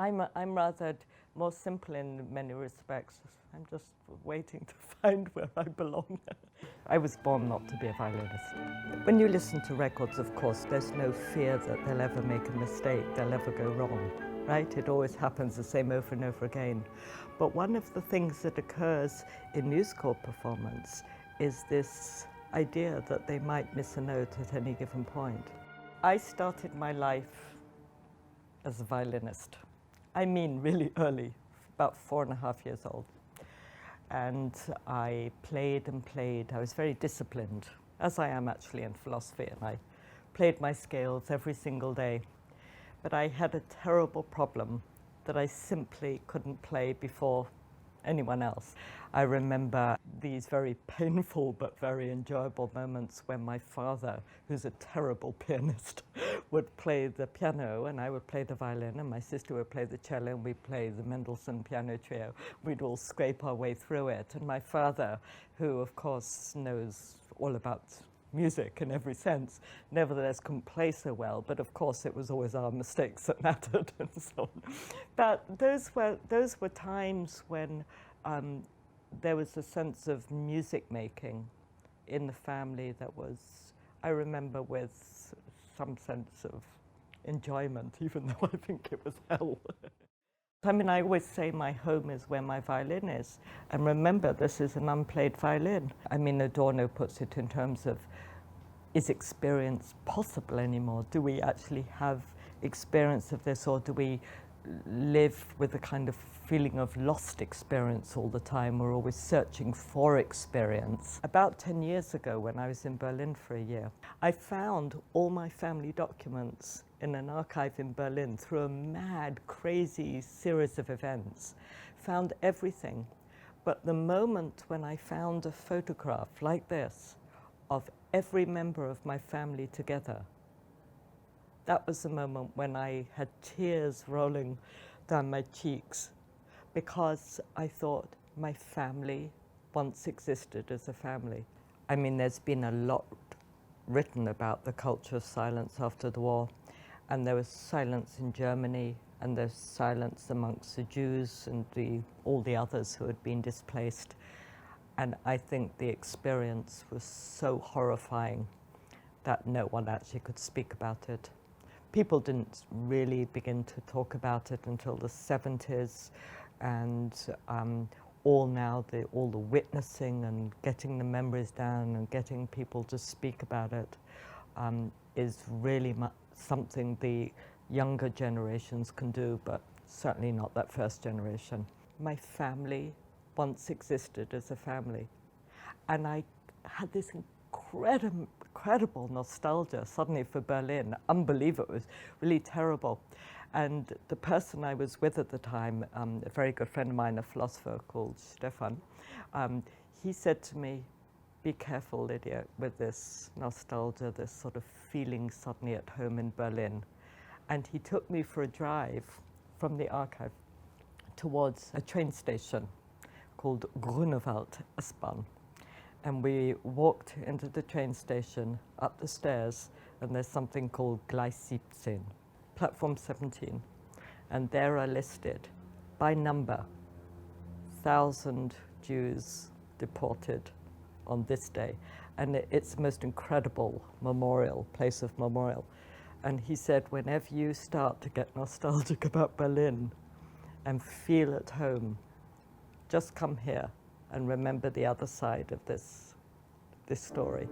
I'm rather more simple in many respects. I'm just waiting to find where I belong. I was born not to be a violinist. When you listen to records, of course, there's no fear that they'll ever make a mistake, they'll ever go wrong, right? It always happens the same over and over again. But one of the things that occurs in musical performance is this idea that they might miss a note at any given point. I started my life as a violinist. I mean really early, about 4.5 years old. And I played and played. I was very disciplined, as I am actually in philosophy, and I played my scales every single day. But I had a terrible problem that I simply couldn't play before anyone else. I remember these very painful but very enjoyable moments when my father, who's a terrible pianist, would play the piano and I would play the violin, and my sister would play the cello and we'd play the Mendelssohn Piano Trio. We'd all scrape our way through it. And my father, who of course knows all about music in every sense, nevertheless couldn't play so well, but of course it was always our mistakes that mattered and so on. But those were times when there was a sense of music making in the family that was, I remember, with some sense of enjoyment, even though I think it was hell. I mean, I always say my home is where my violin is. And remember, this is an unplayed violin. I mean, Adorno puts it in terms of, is experience possible anymore? Do we actually have experience of this, or do we live with a kind of feeling of lost experience all the time? We're always searching for experience. About 10 years ago, when I was in Berlin for a year, I found all my family documents in an archive in Berlin through a mad, crazy series of events. Found everything. But the moment when I found a photograph like this of every member of my family together, that was the moment when I had tears rolling down my cheeks, because I thought my family once existed as a family. I mean, there's been a lot written about the culture of silence after the war, and there was silence in Germany, and there's silence amongst the Jews and all the others who had been displaced. And I think the experience was so horrifying that no one actually could speak about it. People didn't really begin to talk about it until the 70s, and all the witnessing and getting the memories down and getting people to speak about it is really something the younger generations can do, but certainly not that first generation. My family once existed as a family, and I had this incredible nostalgia suddenly for Berlin. Unbelievable. It was really terrible. And the person I was with at the time, a very good friend of mine, a philosopher called Stefan, he said to me, "Be careful, Lydia, with this nostalgia, this sort of feeling suddenly at home in Berlin." And he took me for a drive from the archive towards a train station called Grunewald S-Bahn. And we walked into the train station, up the stairs, and there's something called Gleis 17, platform 17. And there are listed, by number, 1,000 Jews deported on this day. And it's the most incredible memorial, place of memorial. And he said, whenever you start to get nostalgic about Berlin and feel at home, just come here and remember the other side of this story.